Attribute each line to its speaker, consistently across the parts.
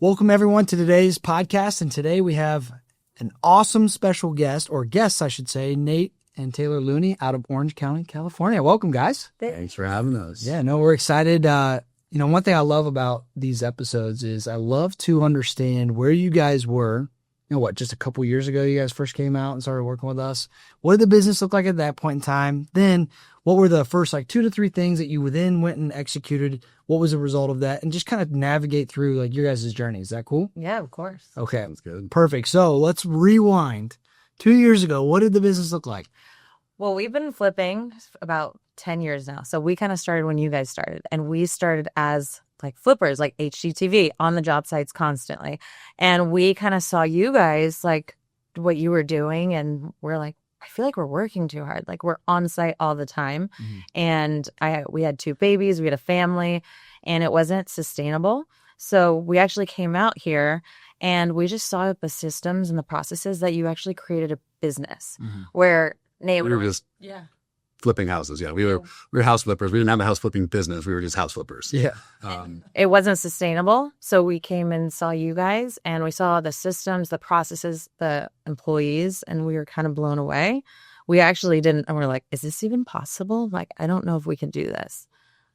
Speaker 1: Welcome everyone to today's podcast. And today we have an awesome special guest, or guests, I should say, Nate and Taylor Looney out of Orange County, California. Welcome, guys.
Speaker 2: Thanks for having us.
Speaker 1: Yeah, no, we're excited. One thing I love about these episodes is I love to understand where you guys were. Just a couple years ago, you guys first came out and started working with us. What did the business look like at that point in time? Then what were the first 2 to 3 things that you then went and executed? What was the result of that? And just kind of navigate through your guys' journey. Is that cool?
Speaker 3: Yeah, of course.
Speaker 1: Okay.
Speaker 2: Sounds good.
Speaker 1: Perfect. So let's rewind. 2 years ago, what did the business look like?
Speaker 3: Well, we've been flipping about 10 years now. So we kind of started when you guys started. And we started as flippers, like HGTV, on the job sites constantly. And we kind of saw you guys, what you were doing. And we're like, I feel like we're working too hard. We're on site all the time. Mm-hmm. And we had 2 babies, we had a family, and it wasn't sustainable. So we actually came out here and we just saw the systems and the processes that you actually created a business where Nate,
Speaker 2: we were just flipping houses. Yeah, we were house flippers. We didn't have a house flipping business. We were just house flippers.
Speaker 1: Yeah.
Speaker 3: It wasn't sustainable. So we came and saw you guys, and we saw the systems, the processes, the employees, and we were kind of blown away. We actually didn't, and we're like, is this even possible? I don't know if we can do this.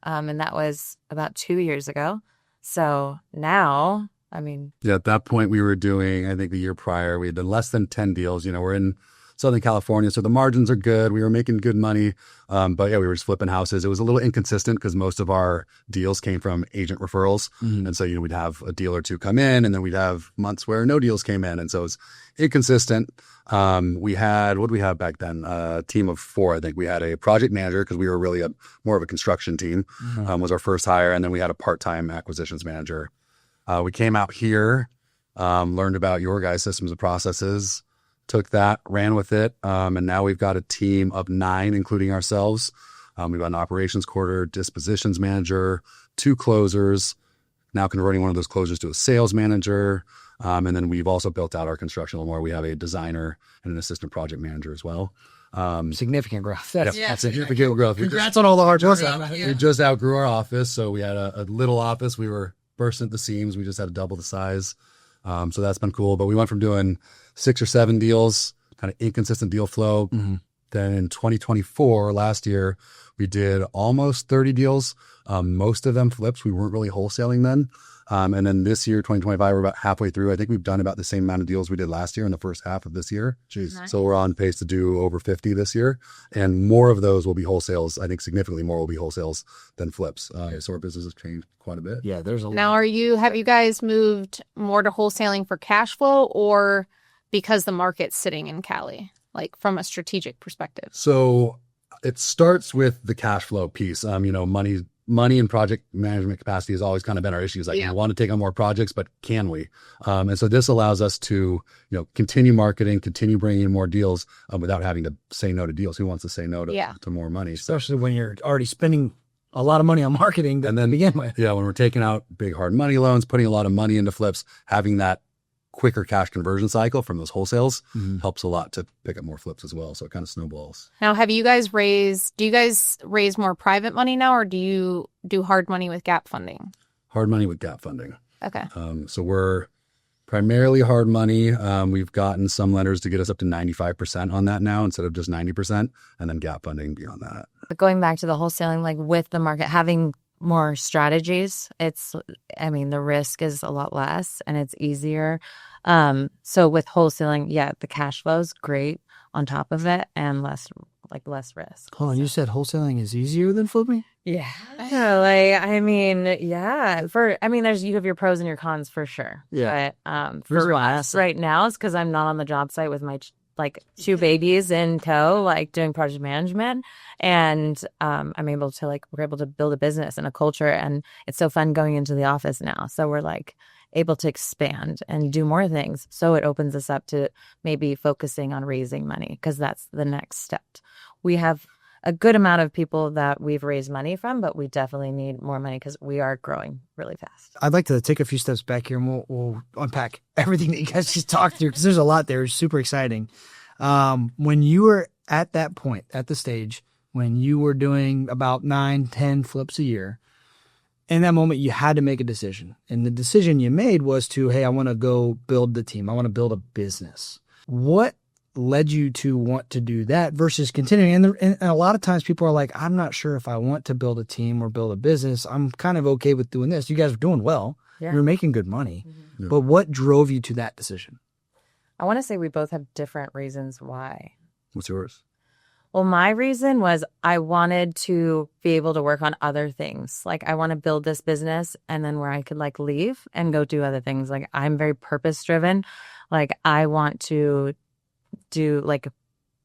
Speaker 3: And that was about 2 years ago. So now,
Speaker 2: at that point we were doing, I think the year prior, we had done less than 10 deals. We're in Southern California, so the margins are good. We were making good money. But yeah, we were just flipping houses. It was a little inconsistent because most of our deals came from agent referrals. Mm-hmm. And so, we'd have a deal or 2 come in, and then we'd have months where no deals came in. And so it was inconsistent. We had, what did we have back then? A team of 4, I think. We had a project manager because we were really more of a construction team, was our first hire. And then we had a part-time acquisitions manager. We came out here, learned about your guys' systems and processes, took that, ran with it, and now we've got a team of 9, including ourselves. We've got an operations coordinator, dispositions manager, 2 closers, now converting one of those closers to a sales manager. And then we've also built out our construction a little more. We have a designer and an assistant project manager as well.
Speaker 1: Significant growth.
Speaker 2: That's significant growth.
Speaker 1: Congrats on all the hard work.
Speaker 2: We just outgrew our office. So we had a little office. We were bursting at the seams. We just had to double the size. So that's been cool. But we went from doing 6 or 7 deals, kind of inconsistent deal flow. Mm-hmm. Then in 2024, last year, we did almost 30 deals. Most of them flips. We weren't really wholesaling then. And then this year, 2025, we're about halfway through. I think we've done about the same amount of deals we did last year in the first half of this year.
Speaker 1: Jeez. Nice.
Speaker 2: So we're on pace to do over 50 this year. And more of those will be wholesales. I think significantly more will be wholesales than flips. So our business has changed quite a bit.
Speaker 1: Yeah, there's a lot.
Speaker 4: Now, have you guys moved more to wholesaling for cash flow or because the market's sitting in Cali, from a strategic perspective?
Speaker 2: So it starts with the cash flow piece. Money and project management capacity has always kind of been our issues. We want to take on more projects, but can we? And so this allows us to, continue marketing, continue bringing in more deals without having to say no to deals. Who wants to say no to more money?
Speaker 1: Especially when you're already spending a lot of money on marketing to begin with.
Speaker 2: Yeah, when we're taking out big hard money loans, putting a lot of money into flips, having that quicker cash conversion cycle from those wholesales helps a lot to pick up more flips as well. So it kind of snowballs.
Speaker 4: Now, do you guys raise more private money now, or do you do hard money with gap funding?
Speaker 2: Hard money with gap funding.
Speaker 4: Okay.
Speaker 2: So we're primarily hard money. We've gotten some lenders to get us up to 95% on that now instead of just 90%, and then gap funding beyond that.
Speaker 3: But going back to the wholesaling, with the market, having more strategies, the risk is a lot less and it's easier. So with wholesaling, the cash flow is great on top of it and less risk.
Speaker 1: Hold on, you said wholesaling is easier than flipping?
Speaker 3: Yeah. You have your pros and your cons for sure.
Speaker 1: Yeah.
Speaker 3: But for us right now, it's because I'm not on the job site with my 2 babies in tow, doing project management. And we're able to build a business and a culture. And it's so fun going into the office now. So we're able to expand and do more things. So it opens us up to maybe focusing on raising money because that's the next step. We have a good amount of people that we've raised money from, but we definitely need more money because we are growing really fast.
Speaker 1: I'd like to take a few steps back here and we'll unpack everything that you guys just talked through because there's a lot there. It's super exciting. When you were at that point, at the stage, when you were doing about 9-10 flips a year, in that moment, you had to make a decision. And the decision you made was to, hey, I want to go build the team. I want to build a business. What led you to want to do that versus continuing? And a lot of times people are like, I'm not sure if I want to build a team or build a business. I'm kind of okay with doing this. You guys are doing well.
Speaker 3: Yeah.
Speaker 1: You're making good money.
Speaker 3: Mm-hmm.
Speaker 2: Yeah.
Speaker 1: But what drove you to that decision?
Speaker 3: I want to say we both have different reasons why.
Speaker 2: What's yours?
Speaker 3: Well, my reason was I wanted to be able to work on other things. Like I want to build this business and then where I could like leave and go do other things. Like I'm very purpose driven. Like I want to do like,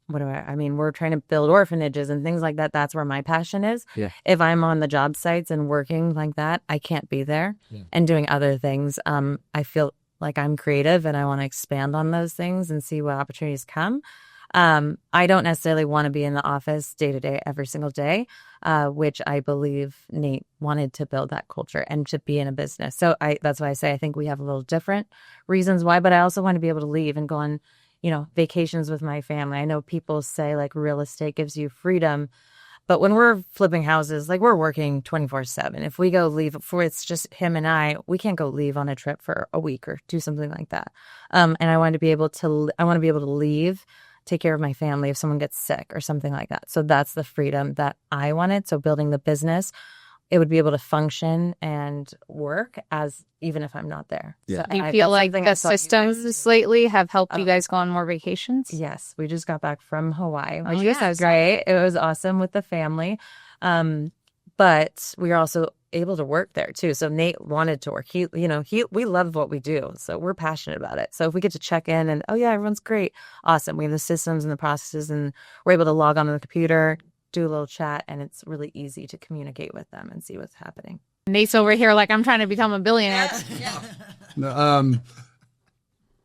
Speaker 3: we're trying to build orphanages and things like that. That's where my passion is.
Speaker 1: Yeah.
Speaker 3: If I'm on the job sites and working like that, I can't be there and doing other things. I feel like I'm creative and I want to expand on those things and see what opportunities come. I don't necessarily want to be in the office day to day every single day, which I believe Nate wanted to build that culture and to be in a business. So that's why I say I think we have a little different reasons why, but I also want to be able to leave and go on, vacations with my family. I know people say like real estate gives you freedom, but when we're flipping houses, like we're working 24/7. If we go leave for it's just him and I, we can't go leave on a trip for a week or do something like that. And I want to be able to leave, take care of my family if someone gets sick or something like that. So that's the freedom that I wanted. So building the business, it would be able to function and work as even if I'm not there.
Speaker 2: Yeah.
Speaker 3: So
Speaker 4: Do you feel like the systems lately have helped you guys go on more vacations?
Speaker 3: Yes, we just got back from Hawaii, which
Speaker 4: yes.
Speaker 3: was great. It was awesome with the family. But we were also able to work there too. So Nate wanted to work. We love what we do. So we're passionate about it. So if we get to check in and, oh yeah, everyone's great. Awesome. We have the systems and the processes and we're able to log on to the computer, do a little chat, and it's really easy to communicate with them and see what's happening.
Speaker 4: Nate's over here like, I'm trying to become a billionaire.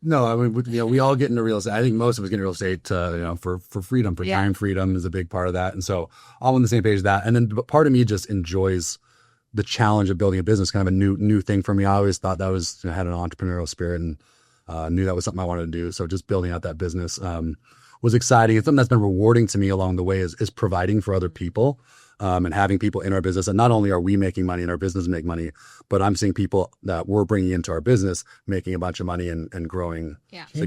Speaker 2: No, I mean, we all get into real estate. I think most of us get into real estate, for freedom, for time freedom is a big part of that. And so all on the same page with that. And then part of me just enjoys the challenge of building a business, kind of a new thing for me. I always thought that was, had an entrepreneurial spirit and knew that was something I wanted to do. So just building out that business was exciting. And something that's been rewarding to me along the way is providing for other people. And having people in our business. And not only are we making money and our business make money, but I'm seeing people that we're bringing into our business making a bunch of money and growing.
Speaker 4: Yeah.
Speaker 2: So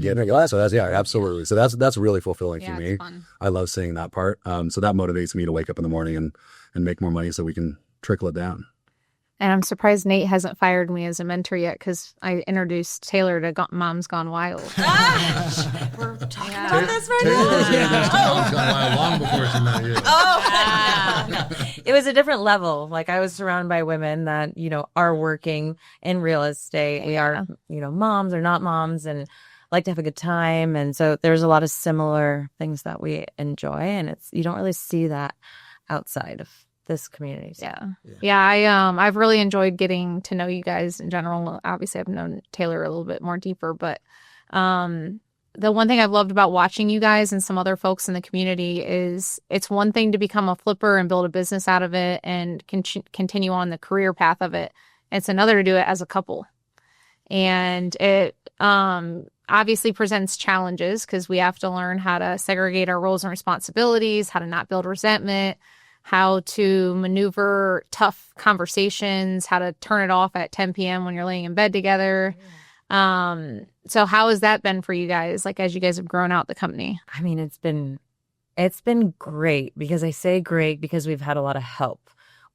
Speaker 2: absolutely. So that's really fulfilling for me.
Speaker 4: Fun.
Speaker 2: I love seeing that part. So that motivates me to wake up in the morning and make more money so we can trickle it down.
Speaker 4: And I'm surprised Nate hasn't fired me as a mentor yet because I introduced Taylor to Mom's Gone Wild.
Speaker 3: We're talking about this right
Speaker 5: Mom's Gone Wild long before she met you.
Speaker 3: It was a different level. Like I was surrounded by women that, are working in real estate. We are, moms or not moms and like to have a good time. And so there's a lot of similar things that we enjoy. And you don't really see that outside of this community. So.
Speaker 4: I've really enjoyed getting to know you guys in general. Obviously, I've known Taylor a little bit more deeper, but the one thing I've loved about watching you guys and some other folks in the community is it's one thing to become a flipper and build a business out of it and continue on the career path of it. It's another to do it as a couple. And it obviously presents challenges because we have to learn how to segregate our roles and responsibilities, how to not build resentment, how to maneuver tough conversations, how to turn it off at 10 p.m. when you're laying in bed together. So how has that been for you guys, like as you guys have grown out the company?
Speaker 3: I mean, it's been great because I say great because we've had a lot of help.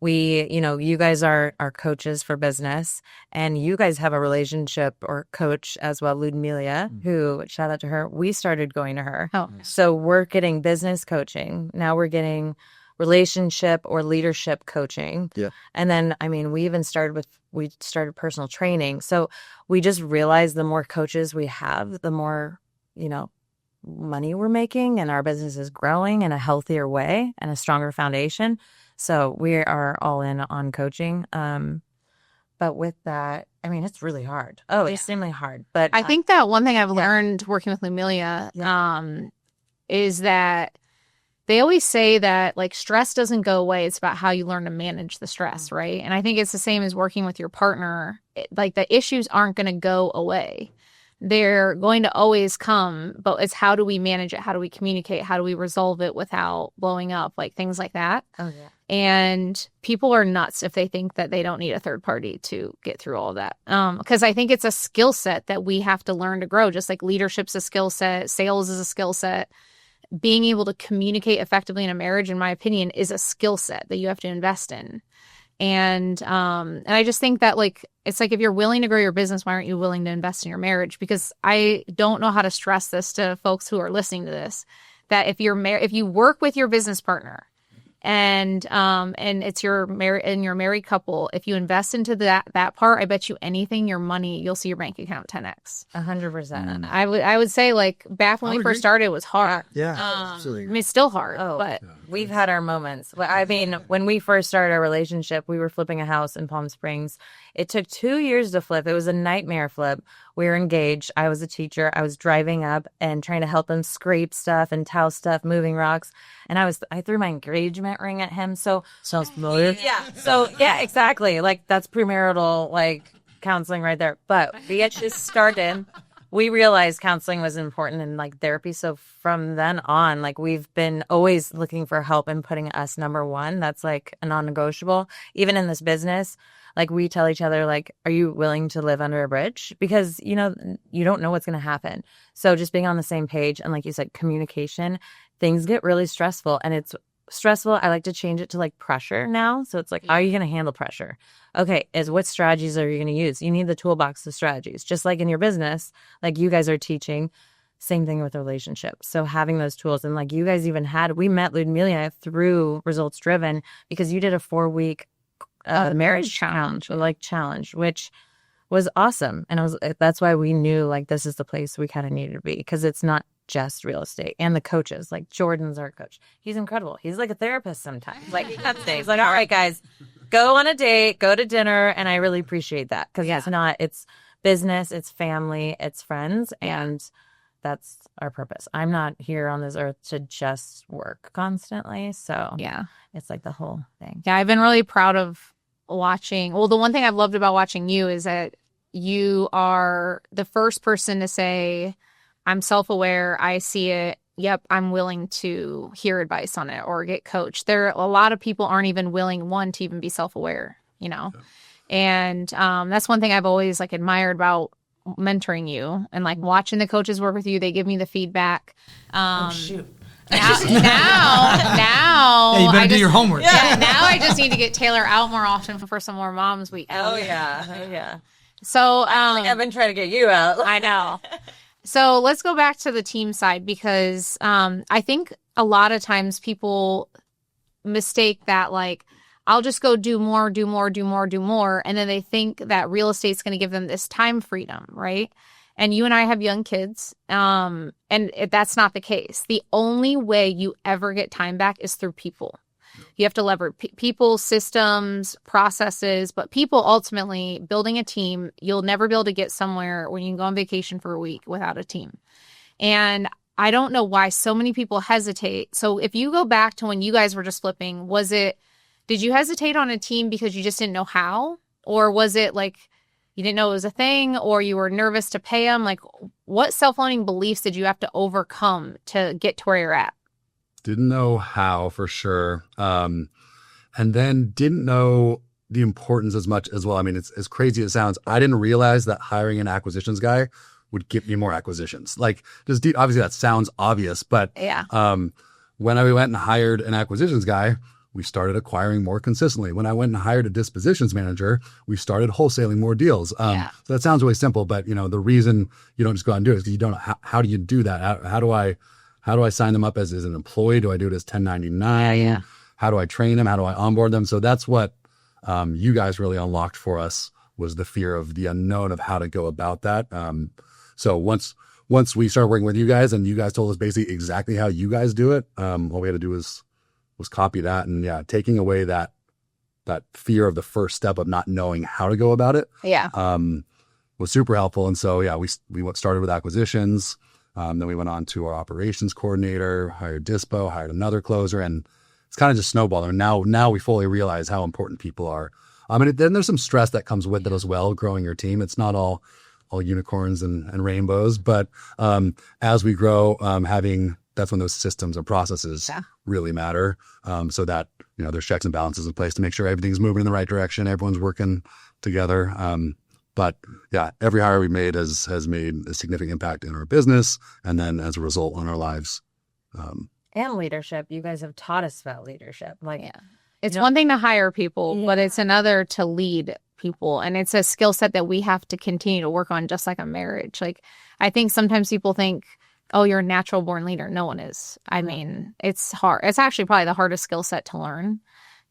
Speaker 3: We, you guys are our coaches for business and you guys have a relationship or coach as well, Ludmila, who, shout out to her, we started going to her.
Speaker 4: Oh.
Speaker 3: So we're getting business coaching. Now we're getting relationship or leadership coaching.
Speaker 2: Yeah.
Speaker 3: And then, we started personal training. So we just realized the more coaches we have, the more, money we're making and our business is growing in a healthier way and a stronger foundation. So we are all in on coaching. But with that, it's really hard. Extremely hard. But
Speaker 4: I think that one thing I've learned working with Lumelia is that they always say that like stress doesn't go away. It's about how you learn to manage the stress, right? And I think it's the same as working with your partner. Like the issues aren't going to go away. They're going to always come, but it's how do we manage it? How do we communicate? How do we resolve it without blowing up? Like things like that.
Speaker 3: Oh, yeah.
Speaker 4: And people are nuts if they think that they don't need a third party to get through all of that. Because I think it's a skill set that we have to learn to grow, just like leadership's a skill set, sales is a skill set. Being able to communicate effectively in a marriage, in my opinion, is a skill set that you have to invest in. And I just think that like, it's like if you're willing to grow your business, why aren't you willing to invest in your marriage? Because I don't know how to stress this to folks who are listening to this, that if you work with your business partner and it's your married couple, if you invest into that part, I bet you anything, your money, you'll see your bank account 10x.
Speaker 3: 100%.
Speaker 4: I would say like back when we first started, it was hard.
Speaker 1: Yeah, absolutely.
Speaker 4: I mean, it's still hard, but
Speaker 3: we've had our moments. I mean, when we first started our relationship, we were flipping a house in Palm Springs. It took 2 years to flip. It was a nightmare flip. We were engaged. I was a teacher. I was driving up and trying to help him scrape stuff and towel stuff, moving rocks. And I threw my engagement ring at him. So
Speaker 1: Sounds familiar.
Speaker 3: yeah. So yeah, exactly. Like that's premarital like counseling right there. But we had just started. We realized counseling was important and like therapy. So from then on, like we've been always looking for help and putting us number one. That's like a non-negotiable. Even in this business, like we tell each other, like, are you willing to live under a bridge? Because, you know, you don't know what's going to happen. So just being on the same page and like you said, communication, things get really stressful and it's stressful. I like to change it to like pressure now. So it's like, how are you going to handle pressure? Okay, what strategies are you going to use? You need the toolbox of strategies, just like in your business, like you guys are teaching. Same thing with relationships. So having those tools and like you guys even we met Ludmila through Results Driven because you did a 4-week marriage challenge, which was awesome. And that's why we knew like this is the place we kind of needed to be because it's not just real estate and the coaches. Like Jordan's our coach. He's incredible. He's like a therapist sometimes. Like he cuts things. Like, all right, guys, go on a date, go to dinner, and I really appreciate that because it's business, it's family, it's friends, and that's our purpose. I'm not here on this earth to just work constantly. So
Speaker 4: yeah,
Speaker 3: it's like the whole thing.
Speaker 4: Yeah, I've been really proud of watching. Well, the one thing I've loved about watching you is that you are the first person to say, I'm self-aware, I see it. Yep, I'm willing to hear advice on it or get coached. A lot of people aren't even willing, to even be self-aware, you know? Yeah. And that's one thing I've always like admired about mentoring you and like watching the coaches work with you. They give me the feedback.
Speaker 3: Oh, shoot.
Speaker 4: Now,
Speaker 1: yeah, you better do your homework.
Speaker 4: Yeah, now I just need to get Taylor out more often for some more moms week.
Speaker 3: Oh yeah.
Speaker 4: So
Speaker 3: I've been trying to get you out.
Speaker 4: I know. So let's go back to the team side because I think a lot of times people mistake that like I'll just go do more, and then they think that real estate's going to give them this time freedom, right? And you and I have young kids, and that's not the case. The only way you ever get time back is through people. You have to leverage people, systems, processes, but people ultimately building a team, you'll never be able to get somewhere when you can go on vacation for a week without a team. And I don't know why so many people hesitate. So if you go back to when you guys were just flipping, did you hesitate on a team because you just didn't know how? Or was it like you didn't know it was a thing or you were nervous to pay them? Like what self-owning beliefs did you have to overcome to get to where you're at?
Speaker 2: Didn't know how for sure. And then didn't know the importance as much as well. I mean, it's as crazy as it sounds. I didn't realize that hiring an acquisitions guy would get me more acquisitions. Like just obviously that sounds obvious, but
Speaker 4: yeah.
Speaker 2: When I went and hired an acquisitions guy, we started acquiring more consistently. When I went and hired a dispositions manager, we started wholesaling more deals. So that sounds really simple, but the reason you don't just go out and do it is because you don't know how do you do that? How do I sign them up as an employee? Do I do it as 1099?
Speaker 4: Yeah.
Speaker 2: How do I train them? How do I onboard them? So that's what you guys really unlocked for us was the fear of the unknown of how to go about that. So once we started working with you guys and you guys told us basically exactly how you guys do it, all we had to do was copy that. And taking away that fear of the first step of not knowing how to go about it was super helpful. And so, we started with acquisitions. Then we went on to our operations coordinator, hired dispo, hired another closer, and it's kind of just snowballed. And now we fully realize how important people are. And then there's some stress that comes with it as well, growing your team. It's not all unicorns and rainbows, but as we grow, that's when those systems and processes really matter. So that, there's checks and balances in place to make sure everything's moving in the right direction. Everyone's working together. But yeah, every hire we made has made a significant impact in our business, and then as a result on our lives.
Speaker 3: And leadership. You guys have taught us about leadership.
Speaker 4: It's one thing to hire people, but it's another to lead people. And it's a skill set that we have to continue to work on, just like a marriage. Like, I think sometimes people think, oh, you're a natural born leader. No one is. I mean, it's hard. It's actually probably the hardest skill set to learn,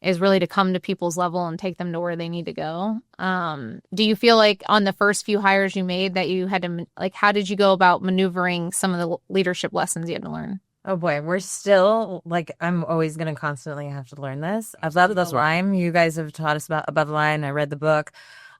Speaker 4: is really to come to people's level and take them to where they need to go. Do you feel like on the first few hires you made that you had to, how did you go about maneuvering some of the leadership lessons you had to learn?
Speaker 3: Oh boy, we're still I'm always going to constantly have to learn this. I've loved this rhyme. You guys have taught us about Above the Line. I read the book.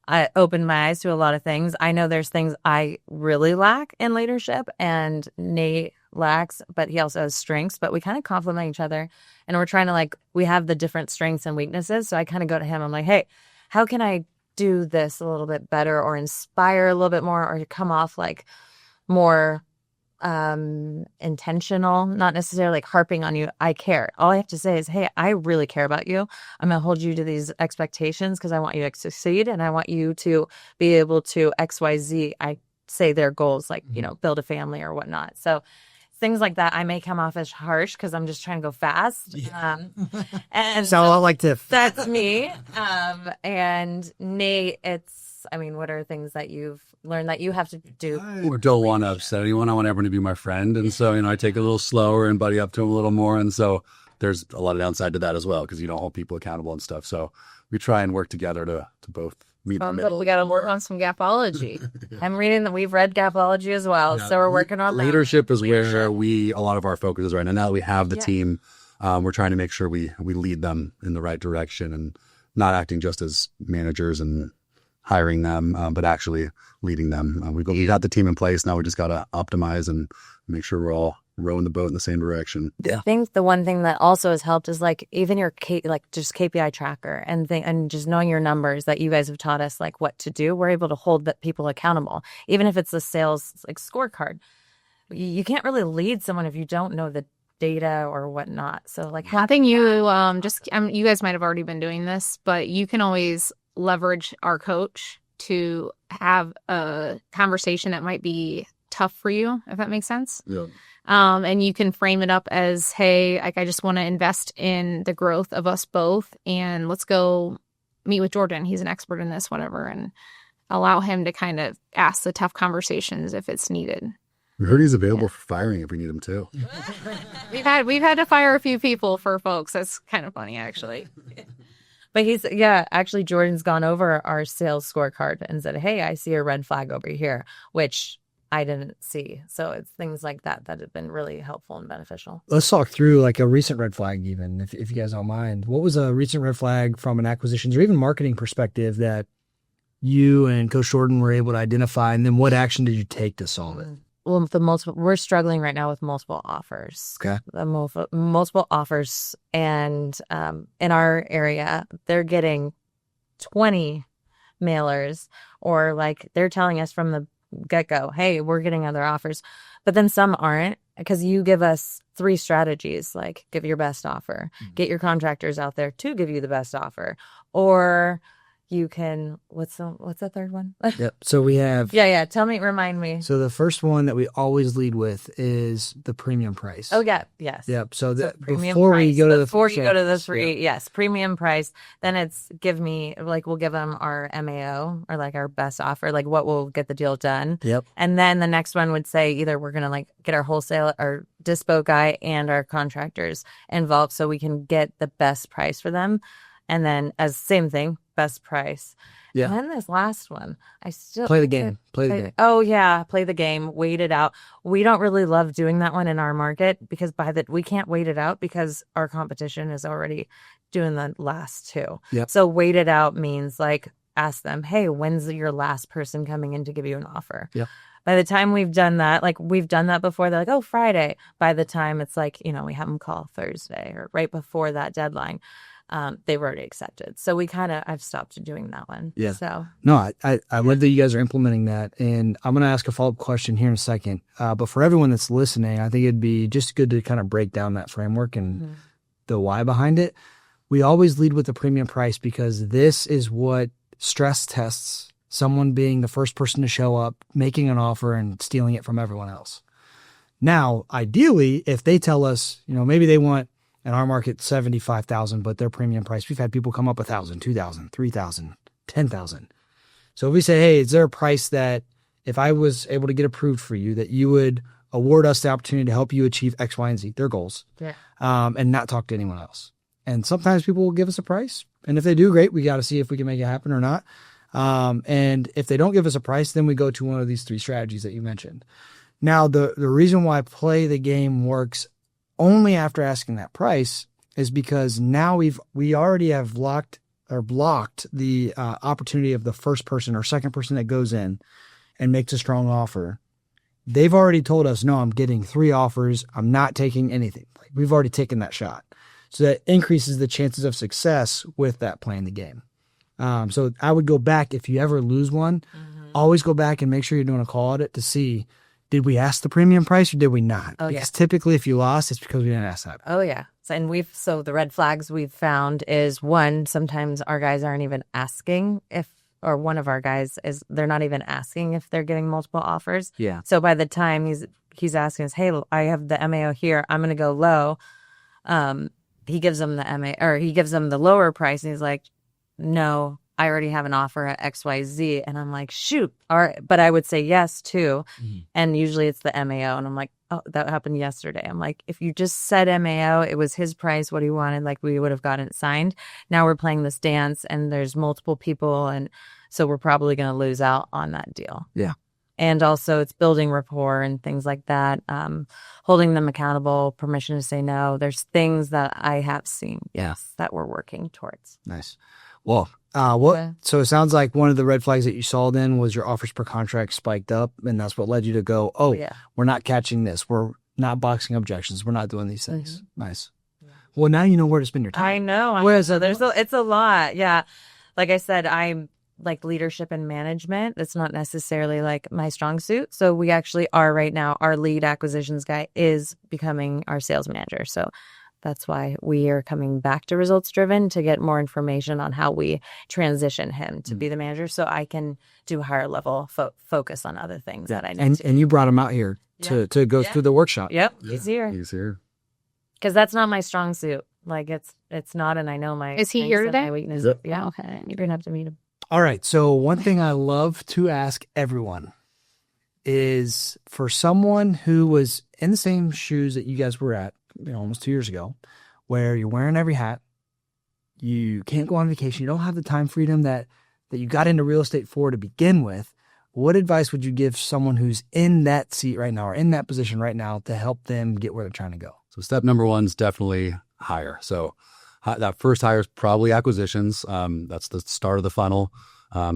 Speaker 3: I opened my eyes to a lot of things. I know there's things I really lack in leadership, and Nate lacks, but he also has strengths, but we kind of complement each other, and we're trying to we have the different strengths and weaknesses. So I kind of go to him. I'm like, hey, how can I do this a little bit better, or inspire a little bit more, or come off more intentional, not necessarily harping on you. I care. All I have to say is, hey, I really care about you. I'm going to hold you to these expectations because I want you to succeed, and I want you to be able to XYZ. I say their goals, build a family or whatnot. So things like that, I may come off as harsh because I'm just trying to go fast. And
Speaker 1: so I like to.
Speaker 3: That's me. And Nate, what are things that you've learned that you have to do?
Speaker 2: I don't want to upset anyone. I want everyone to be my friend. And so, I take it a little slower and buddy up to them a little more. And so there's a lot of downside to that as well, because you don't hold people accountable and stuff. So we try and work together to both meet in the middle.
Speaker 4: We got to work on some gapology.
Speaker 3: I'm reading that we've read gapology as well. So we're working on
Speaker 2: leadership is where a lot of our focus is right now. Now that we have the team, we're trying to make sure we lead them in the right direction and not acting just as managers and hiring them, but actually leading them. We got the team in place. Now we just got to optimize and make sure we're all rowing the boat in the same direction.
Speaker 3: Yeah. I think the one thing that also has helped is even your just KPI tracker and just knowing your numbers that you guys have taught us what to do. We're able to hold people accountable, even if it's a sales scorecard. You can't really lead someone if you don't know the data or whatnot. So
Speaker 4: one thing you you guys might have already been doing this, but you can always leverage our coach to have a conversation that might be tough for you, if that makes sense.
Speaker 2: Yeah.
Speaker 4: And you can frame it up as, hey, I just want to invest in the growth of us both, and let's go meet with Jordan. He's an expert in this, whatever, and allow him to kind of ask the tough conversations if it's needed.
Speaker 2: We heard he's available for firing if we need him too.
Speaker 4: We've had to fire a few people for folks. That's kind of funny, actually.
Speaker 3: But actually Jordan's gone over our sales scorecard and said, hey, I see a red flag over here, which I didn't see. So it's things like that have been really helpful and beneficial.
Speaker 1: Let's talk through a recent red flag, even if you guys don't mind. What was a recent red flag from an acquisitions or even marketing perspective that you and Coach Jordan were able to identify? And then what action did you take to solve it?
Speaker 3: Well, we're struggling right now with multiple offers.
Speaker 1: Okay.
Speaker 3: Multiple offers. And in our area, they're getting 20 mailers, or they're telling us from the get-go, hey, we're getting other offers. But then some aren't, because you give us 3 strategies, give your best offer, get your contractors out there to give you the best offer, or you can, what's the third one?
Speaker 1: Yep. So we have.
Speaker 3: Yeah. Remind me.
Speaker 1: So the first one that we always lead with is the premium price.
Speaker 3: Oh, yeah. Yes.
Speaker 1: Yep. So
Speaker 3: before
Speaker 1: we go to
Speaker 3: before you go to the 3, yes, premium price, then it's give me, we'll give them our MAO, or our best offer, what will get the deal done.
Speaker 1: Yep.
Speaker 3: And then the next one would say either we're going to get our wholesale, our dispo guy and our contractors involved so we can get the best price for them. And then same thing, best price.
Speaker 1: Yeah.
Speaker 3: And then this last one, I still
Speaker 1: play the game. Play the game.
Speaker 3: Oh yeah, play the game. Wait it out. We don't really love doing that one in our market because we can't wait it out because our competition is already doing the last 2.
Speaker 1: Yep.
Speaker 3: So wait it out means ask them, hey, when's your last person coming in to give you an offer?
Speaker 1: Yep.
Speaker 3: By the time we've done that, we've done that before, they're oh, Friday. By the time it's we have them call Thursday or right before that deadline. They've already accepted. So I've stopped doing that one.
Speaker 1: Yeah.
Speaker 3: So
Speaker 1: no, I love that you guys are implementing that. And I'm going to ask a follow-up question here in a second. But for everyone that's listening, I think it'd be just good to kind of break down that framework and the why behind it, we always lead with the premium price because this is what stress tests someone being the first person to show up, making an offer and stealing it from everyone else. Now, ideally, if they tell us, maybe they want in our market 75,000, but their premium price, we've had people come up 1,000, 2,000, 3,000, 10,000. So if we say, hey, is there a price that if I was able to get approved for you, that you would award us the opportunity to help you achieve X, Y, and Z, their goals, and not talk to anyone else. And sometimes people will give us a price. And if they do, great. We got to see if we can make it happen or not. And if they don't give us a price, then we go to one of these 3 strategies that you mentioned. Now, the reason why play the game works only after asking that price is because now we already have blocked the opportunity of the first person or second person that goes in and makes a strong offer. They've already told us, no, I'm getting 3 offers. I'm not taking anything. Like, we've already taken that shot. So that increases the chances of success with that playing the game. So I would go back if you ever lose one, always go back and make sure you're doing a call audit to see, did we ask the premium price or did we not? Because typically if you lost, it's because we didn't ask that.
Speaker 3: Oh, yeah. So the red flags we've found is, one, sometimes our guys aren't even asking or one of our guys they're not even asking if they're getting multiple offers.
Speaker 1: Yeah.
Speaker 3: So by the time he's asking us, hey, I have the MAO here, I'm going to go low. He gives them the he gives them the lower price, and he's like, no, I already have an offer at XYZ. And I'm like, shoot. All right. But I would say yes too. And usually it's the MAO. And I'm like, oh, that happened yesterday. I'm like, if you just said MAO, it was his price, what he wanted, like we would have gotten it signed. Now we're playing this dance and there's multiple people. And so we're probably going to lose out on that deal.
Speaker 1: Yeah.
Speaker 3: And also it's building rapport and things like that. Holding them accountable, permission to say no. There's things that I have seen. Yes. That we're working towards.
Speaker 1: Nice. Well, so it sounds like one of the red flags that you saw then was your offers per contract spiked up, and that's what led you to go, we're not catching this. We're not boxing objections. We're not doing these things. Nice. Yeah. Well, now you know where to spend your time.
Speaker 3: I know. It's a lot. Yeah. Like I said, I'm like leadership and management. That's not necessarily like my strong suit. So we actually are right now, our lead acquisitions guy is becoming our sales manager. So that's why we are coming back to results driven to get more information on how we transition him to be the manager, so I can do higher level focus on other things that I need.
Speaker 1: And you brought him out here to go through the workshop.
Speaker 3: Yep, he's here. Because that's not my strong suit. Like it's not, and I know my.
Speaker 4: Is he here today?
Speaker 3: My weakness.
Speaker 1: Yep.
Speaker 3: Yeah. Okay. You're gonna have to meet him.
Speaker 1: All right. So one thing I love to ask everyone is, for someone who was in the same shoes that you guys were at, almost 2 years ago, where you're wearing every hat, you can't go on vacation, you don't have the time freedom that you got into real estate for to begin with, what advice would you give someone who's in that seat right now or in that position right now to help them get where they're trying to go?
Speaker 2: So step number 1 is definitely hire. So that first hire is probably acquisitions. That's the start of the funnel.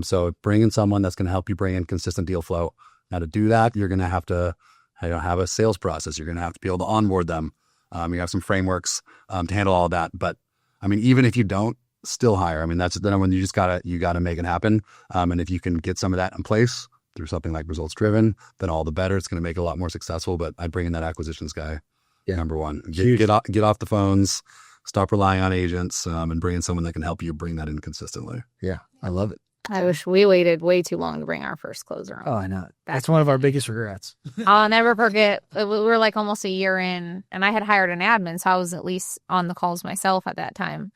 Speaker 2: So bring in someone that's going to help you bring in consistent deal flow. Now to do that, you're going to have to have a sales process. You're going to have to be able to onboard them. You have some frameworks to handle all of that. But I mean, even if you don't, still hire. I mean, that's the number one. You gotta make it happen. And if you can get some of that in place through something like results driven, then all the better. It's going to make it a lot more successful. But I'd bring in that acquisitions guy. Number 1. Get off the phones. Stop relying on agents, and bring in someone that can help you bring that in consistently.
Speaker 1: Yeah, I love it.
Speaker 4: I wish we waited way too long to bring our first closer on.
Speaker 1: Oh, I know. That's one of our biggest regrets.
Speaker 4: I'll never forget. We were like almost a year in, and I had hired an admin, so I was at least on the calls myself at that time.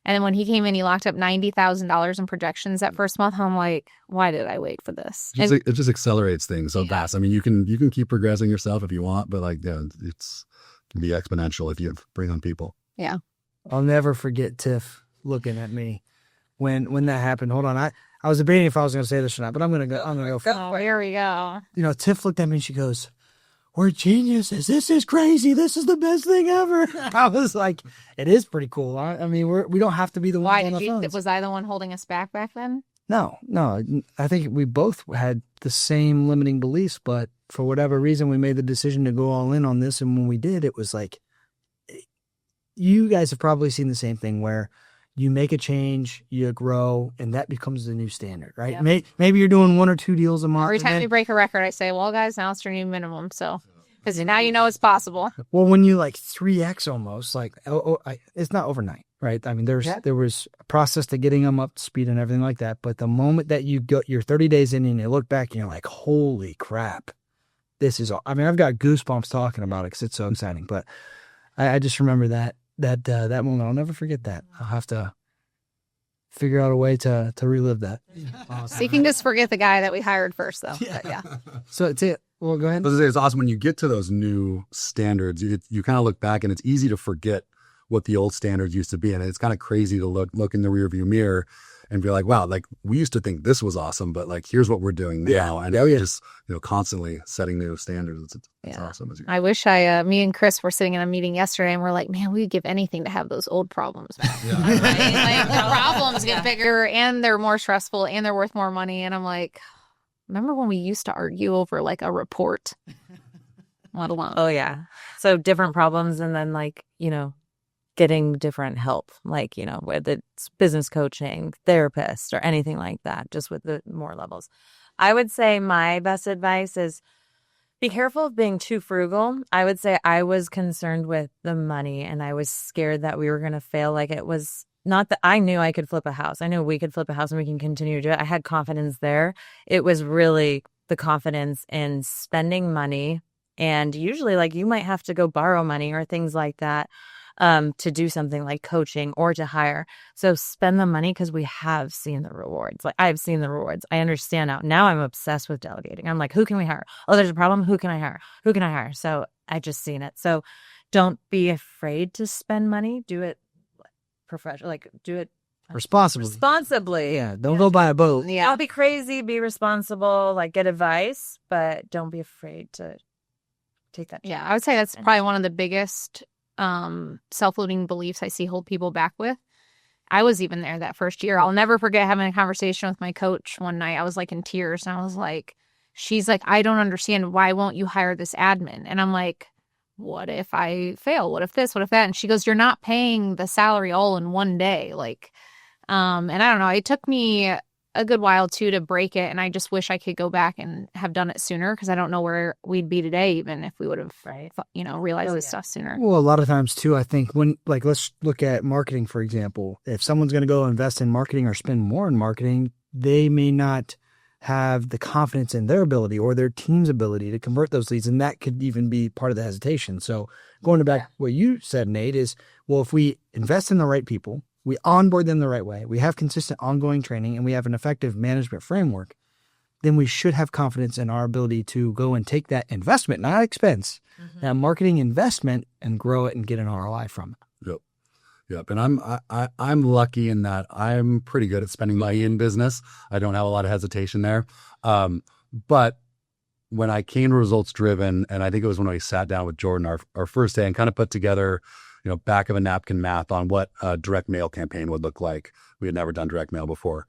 Speaker 4: And then when he came in, he locked up $90,000 in projections that first month. I'm like, why did I wait for this?
Speaker 2: It just accelerates things so fast. I mean, you can keep progressing yourself if you want, but it's can be exponential if you bring on people.
Speaker 4: Yeah.
Speaker 1: I'll never forget Tiff looking at me when that happened. Hold on, I was debating if I was going to say this or not, but I'm going to go for it.
Speaker 4: Oh, here we go.
Speaker 1: Tiff looked at me and she goes, "We're geniuses. This is crazy. This is the best thing ever." I was like, it is pretty cool. I mean, we don't have to be the ones on the phones.
Speaker 4: Was I the one holding us back then?
Speaker 1: No. I think we both had the same limiting beliefs, but for whatever reason, we made the decision to go all in on this. And when we did, it was like, you guys have probably seen the same thing where you make a change, you grow, and that becomes the new standard, right? Yep. Maybe you're doing 1 or 2 deals a month.
Speaker 4: Every time we break a record, I say, well, guys, now it's your new minimum. So Because now you know it's possible.
Speaker 1: Well, when you like 3x almost, like it's not overnight, right? I mean, there was a process to getting them up to speed and everything like that. But the moment that you go, you're 30 days in and you look back and you're like, holy crap, this is. I mean, I've got goosebumps talking about it because it's so exciting. But I just remember that moment. I'll never forget that. I'll have to figure out a way to relive that.
Speaker 4: Awesome. So you can just forget the guy that we hired first, though.
Speaker 1: Yeah.
Speaker 4: But yeah.
Speaker 1: So it's it. Well, go ahead.
Speaker 2: It's awesome when you get to those new standards. You kind of look back, and it's easy to forget what the old standards used to be, and it's kind of crazy to look in the rearview mirror and be like, wow, like we used to think this was awesome, but like here's what we're doing now, and just constantly setting new standards. It's awesome.
Speaker 4: I wish me and Chris were sitting in a meeting yesterday, and we're like, man, we would give anything to have those old problems back.
Speaker 5: Yeah.
Speaker 4: Right? Like the problems get bigger, and they're more stressful, and they're worth more money, and I'm like. Remember when we used to argue over like a report, let alone.
Speaker 3: Oh, yeah. So different problems and then getting different help, like, whether it's business coaching, therapist or anything like that, just with the more levels. I would say my best advice is be careful of being too frugal. I would say I was concerned with the money and I was scared that we were going to fail. Like it was not that I knew I could flip a house. I knew we could flip a house and we can continue to do it. I had confidence there. It was really the confidence in spending money. And usually like you might have to go borrow money or things like that to do something like coaching or to hire. So spend the money because we have seen the rewards. Like I've seen the rewards. I understand now. Now I'm obsessed with delegating. I'm like, who can we hire? Oh, there's a problem. Who can I hire? Who can I hire? So I just seen it. So don't be afraid to spend money. Do it professional, like do it responsibly.
Speaker 1: Yeah, don't go buy a boat.
Speaker 4: Yeah,
Speaker 3: don't be crazy. Be responsible. Like get advice, but don't be afraid to take that.
Speaker 4: Yeah, I would say that's probably one of the biggest self-limiting beliefs I see hold people back with. I was even there that first year. I'll never forget having a conversation with my coach one night. I was like in tears, and I was like, "She's like, I don't understand. Why won't you hire this admin?" And I'm like. What if I fail? What if this? What if that? And she goes, you're not paying the salary all in one day. Like, and I don't know. It took me a good while too to break it. And I just wish I could go back and have done it sooner because I don't know where we'd be today, even if we would have, realized this stuff sooner.
Speaker 1: Well, a lot of times too, I think let's look at marketing, for example. If someone's going to go invest in marketing or spend more in marketing, they may not have the confidence in their ability or their team's ability to convert those leads. And that could even be part of the hesitation. So going back to what you said, Nate, is, well, if we invest in the right people, we onboard them the right way, we have consistent ongoing training, and we have an effective management framework, then we should have confidence in our ability to go and take that investment, not expense, that marketing investment, and grow it and get an ROI from it.
Speaker 2: Yep. And I'm lucky in that I'm pretty good at spending money in business. I don't have a lot of hesitation there. But when I came to results driven, and I think it was when we sat down with Jordan our first day and kind of put together, back of a napkin math on what a direct mail campaign would look like. We had never done direct mail before.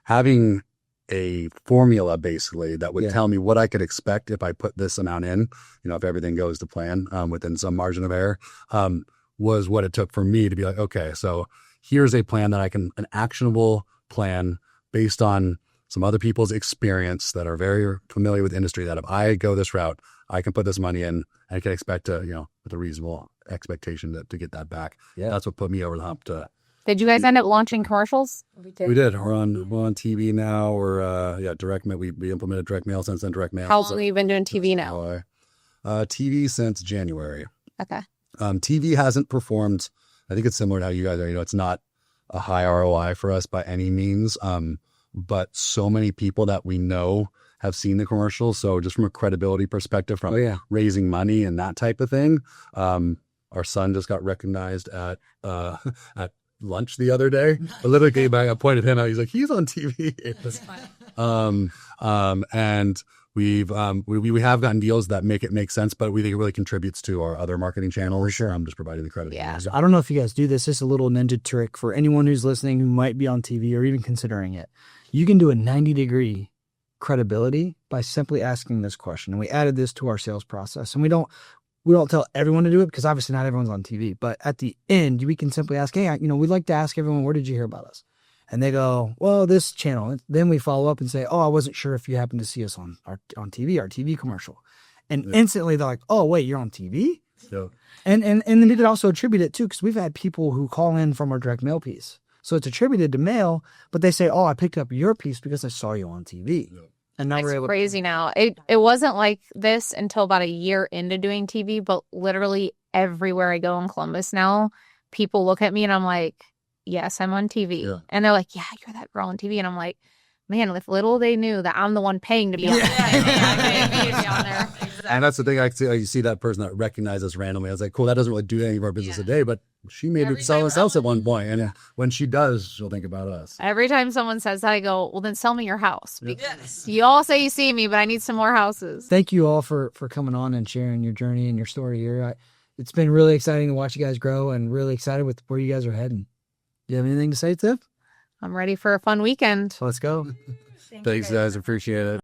Speaker 2: Having a formula basically that would tell me what I could expect if I put this amount in, if everything goes to plan within some margin of error, was what it took for me to be like, okay, so here's a plan an actionable plan based on some other people's experience that are very familiar with the industry, that if I go this route, I can put this money in and I can expect with a reasonable expectation to get that back. Yeah. That's what put me over the hump to.
Speaker 4: Did you guys end up launching commercials?
Speaker 3: We did.
Speaker 2: We're on TV now. We're direct mail. We implemented direct mail since then. Direct mail.
Speaker 4: How long have you been doing TV now?
Speaker 2: TV since January.
Speaker 4: Okay.
Speaker 2: TV hasn't performed. I think it's similar to how you guys are. It's not a high ROI for us by any means. But so many people that we know have seen the commercials. So just from a credibility perspective, from raising money and that type of thing, our son just got recognized at lunch the other day. I literally came back, I pointed him out. He's like, he's on TV. And we have gotten deals that make it make sense, but we think it really contributes to our other marketing channels. For sure. I'm just providing the credit.
Speaker 4: Yeah.
Speaker 1: I don't know if you guys do this. This is a little ninja trick for anyone who's listening who might be on TV or even considering it. You can do a 90-degree credibility by simply asking this question. And we added this to our sales process. And we don't tell everyone to do it because obviously not everyone's on TV. But at the end, we can simply ask, hey, we'd like to ask everyone, where did you hear about us? And they go, well, this channel. Then we follow up and say, oh, I wasn't sure if you happened to see us on TV, our TV commercial. And instantly they're like, oh, wait, you're on TV?
Speaker 2: So,
Speaker 1: And then you could also attribute it too, because we've had people who call in from our direct mail piece. So it's attributed to mail, but they say, oh, I picked up your piece because I saw you on TV.
Speaker 2: Yeah.
Speaker 1: And now we're
Speaker 4: It's
Speaker 1: able
Speaker 4: crazy now. It wasn't like this until about a year into doing TV, but literally everywhere I go in Columbus now, people look at me and I'm like, yes, I'm on TV.
Speaker 2: Yeah.
Speaker 4: And they're like, yeah, you're that girl on TV. And I'm like, man, if little they knew that I'm the one paying to be on there.
Speaker 2: and that's the thing. You see that person that recognizes us randomly. I was like, cool, that doesn't really do any of our business today, but she may sell us else at one point. And when she does, she'll think about us.
Speaker 4: Every time someone says that, I go, well, then sell me your house. Because you all say you see me, but I need some more houses.
Speaker 1: Thank you all for coming on and sharing your journey and your story here. It's been really exciting to watch you guys grow and really excited with where you guys are heading. Do you have anything to say, Tiff?
Speaker 4: I'm ready for a fun weekend.
Speaker 1: So let's go.
Speaker 2: Thanks, guys. Appreciate it.